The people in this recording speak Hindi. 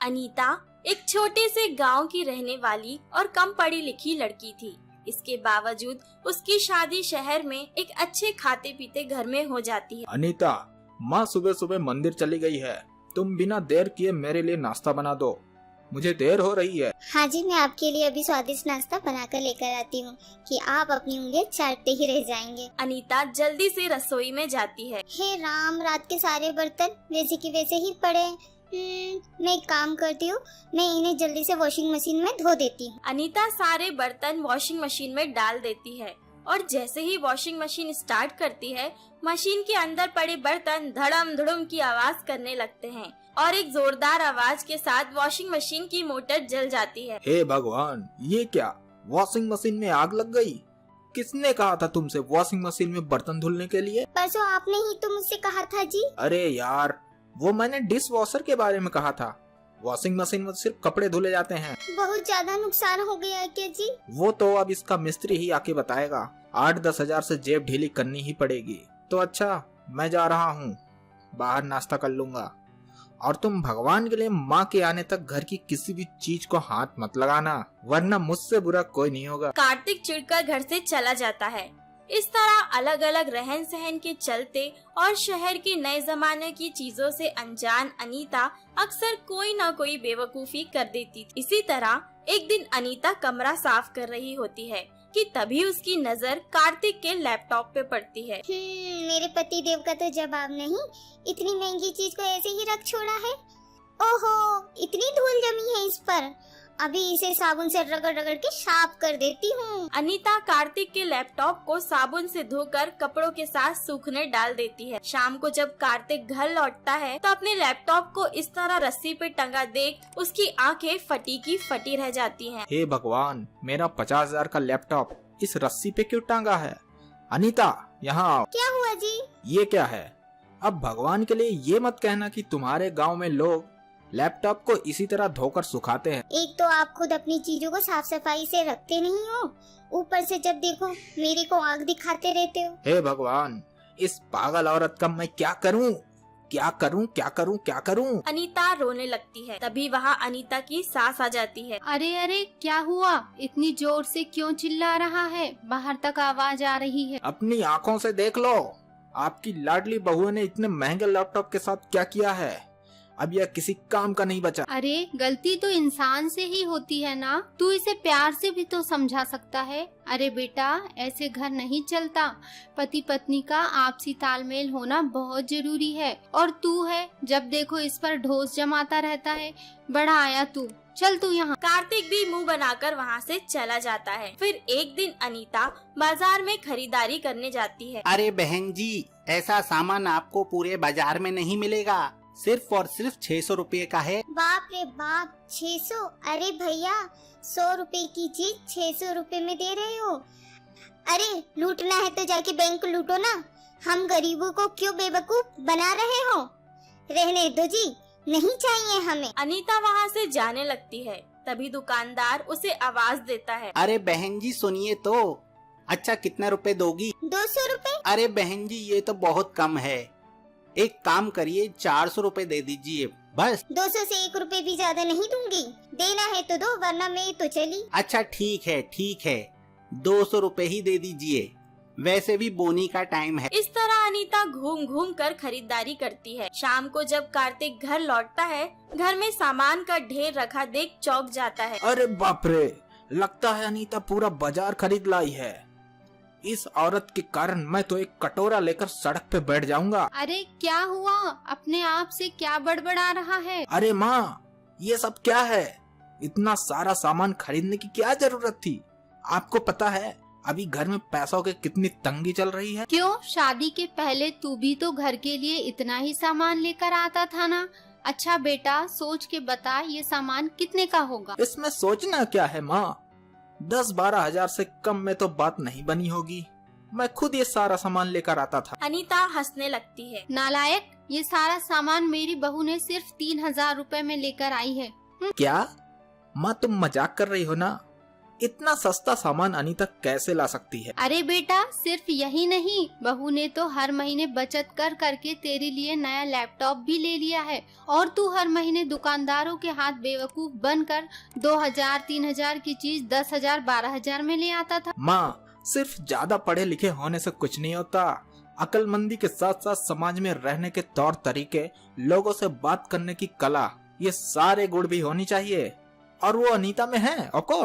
अनीता एक छोटे से गांव की रहने वाली और कम पढ़ी लिखी लड़की थी। इसके बावजूद उसकी शादी शहर में एक अच्छे खाते पीते घर में हो जाती है। अनीता, माँ सुबह सुबह मंदिर चली गई है। तुम बिना देर किए मेरे लिए नाश्ता बना दो, मुझे देर हो रही है। हाँ जी, मैं आपके लिए अभी स्वादिष्ट नाश्ता बनाकर लेकर आती हूँ कि आप अपनी उंगलियां चाटते ही रह जाएंगे। अनीता जल्दी से रसोई में जाती है। हे राम, रात के सारे बर्तन वैसे की वैसे ही पड़े। मैं एक काम करती हूँ, मैं इन्हें जल्दी से वॉशिंग मशीन में धो देती हूँ। अनीता सारे बर्तन वॉशिंग मशीन में डाल देती है और जैसे ही वॉशिंग मशीन स्टार्ट करती है, मशीन के अंदर पड़े बर्तन धड़म धुड़म की आवाज करने लगते हैं और एक जोरदार आवाज के साथ वॉशिंग मशीन की मोटर जल जाती है। हे भगवान, ये क्या, वॉशिंग मशीन में आग लग गई? किसने कहा था तुमसे वॉशिंग मशीन में बर्तन धुलने के लिए? परसों आपने ही तो मुझसे कहा था जी। अरे यार, वो मैंने डिश वॉशर के बारे में कहा था। वॉशिंग मशीन में सिर्फ कपड़े धुले जाते हैं। बहुत ज्यादा नुकसान हो गया है क्या जी? वो तो अब इसका मिस्त्री ही आके बताएगा। 8-10 हजार से जेब ढीली करनी ही पड़ेगी। तो अच्छा, मैं जा रहा हूँ, बाहर नाश्ता कर लूंगा। और तुम भगवान के लिए माँ के आने तक घर की किसी भी चीज को हाथ मत लगाना, वरना मुझसे बुरा कोई नहीं होगा। कार्तिक चिढ़कर घर से चला जाता है। इस तरह अलग अलग रहन सहन के चलते और शहर के नए जमाने की चीजों से अनजान अनीता अक्सर कोई न कोई बेवकूफी कर देती थी। इसी तरह एक दिन अनीता कमरा साफ कर रही होती है कि तभी उसकी नजर कार्तिक के लैपटॉप पे पड़ती है। मेरे पति देव का तो जवाब नहीं, इतनी महंगी चीज को ऐसे ही रख छोड़ा है। ओहो, इतनी धूल जमी है इस पर, अभी इसे साबुन से रगड़ रगड़ के साफ कर देती हूँ। अनीता कार्तिक के लैपटॉप को साबुन से धोकर कपड़ों के साथ सूखने डाल देती है। शाम को जब कार्तिक घर लौटता है तो अपने लैपटॉप को इस तरह रस्सी पे टंगा देख उसकी आंखें फटी की फटी रह जाती हैं। हे भगवान, मेरा 50,000 का लैपटॉप इस रस्सी पे क्यों टांगा है? अनीता, यहाँ आओ। क्या हुआ जी? ये क्या है? अब भगवान के लिए ये मत कहना कि तुम्हारे गांव में लोग लैपटॉप को इसी तरह धोकर सुखाते हैं। एक तो आप खुद अपनी चीजों को साफ सफाई से रखते नहीं हो, ऊपर से जब देखो मेरे को आग दिखाते रहते हो। हे भगवान, इस पागल औरत का मैं क्या करूं? क्या करूं? क्या करूं? क्या करूं? अनीता रोने लगती है। तभी वहाँ अनीता की सास आ जाती है। अरे अरे, क्या हुआ? इतनी जोर से क्यों चिल्ला रहा है? बाहर तक आवाज आ रही है। अपनी आँखों से देख लो, आपकी लाडली बहू ने इतने महंगे लैपटॉप के साथ क्या किया है। अब यह किसी काम का नहीं बचा। अरे, गलती तो इंसान से ही होती है ना, तू इसे प्यार से भी तो समझा सकता है। अरे बेटा, ऐसे घर नहीं चलता। पति पत्नी का आपसी तालमेल होना बहुत जरूरी है। और तू है, जब देखो इस पर ढोस जमाता रहता है। बड़ा आया तू, चल तू यहाँ। कार्तिक भी मुंह बनाकर वहाँ से चला जाता है। फिर एक दिन अनीता बाजार में खरीदारी करने जाती है। अरे बहन जी, ऐसा सामान आपको पूरे बाजार में नहीं मिलेगा, सिर्फ और सिर्फ 600 रुपए का है। बाप रे बाप, 600? अरे भैया, 100 रुपए की चीज 600 रुपए में दे रहे हो? अरे लूटना है तो जाके बैंक लूटो ना, हम गरीबों को क्यों बेवकूफ बना रहे हो? रहने दो जी, नहीं चाहिए हमें। अनीता वहाँ से जाने लगती है। तभी दुकानदार उसे आवाज देता है। अरे बहन जी सुनिए तो। अच्छा, कितने रुपए दोगी? 200 रुपए? अरे बहन जी, ये तो बहुत कम है। एक काम करिए, 400 रुपए दे दीजिए बस। 200 से 1 रुपए भी ज्यादा नहीं दूंगी। देना है तो दो, वरना मैं तो चली। अच्छा ठीक है, 200 रुपए ही दे दीजिए, वैसे भी बोनी का टाइम है। इस तरह अनीता घूम घूम कर खरीदारी करती है। शाम को जब कार्तिक घर लौटता है, घर में सामान का ढेर रखा देख चौंक जाता है। अरे बाप रे, लगता है अनीता पूरा बाजार खरीद लाई है। इस औरत के कारण मैं तो एक कटोरा लेकर सड़क पे बैठ जाऊंगा। अरे क्या हुआ? अपने आप से क्या बड़बड़ा रहा है? अरे माँ, ये सब क्या है? इतना सारा सामान खरीदने की क्या जरूरत थी? आपको पता है अभी घर में पैसों की कितनी तंगी चल रही है? क्यों, शादी के पहले तू भी तो घर के लिए इतना ही सामान लेकर आता था ना। अच्छा बेटा, सोच के बता, ये सामान कितने का होगा? इसमें सोचना क्या है माँ, 10-12 हजार से कम में तो बात नहीं बनी होगी। मैं खुद ये सारा सामान लेकर आता था। अनीता हंसने लगती है। नालायक, ये सारा सामान मेरी बहू ने सिर्फ 3,000 रुपए में लेकर आई है। क्या माँ, तुम मजाक कर रही हो ना? इतना सस्ता सामान अनीता कैसे ला सकती है? अरे बेटा, सिर्फ यही नहीं, बहू ने तो हर महीने बचत कर करके तेरे लिए नया लैपटॉप भी ले लिया है और तू हर महीने दुकानदारों के हाथ बेवकूफ बनकर 2000 3000 की चीज 10,000 12,000 में ले आता था। माँ, सिर्फ ज्यादा पढ़े लिखे होने से कुछ नहीं होता। अक्लमंदी के साथ साथ समाज में रहने के तौर तरीके, लोगों से बात करने की कला, ये सारे गुण भी होनी चाहिए और वो अनीता में है। Of course.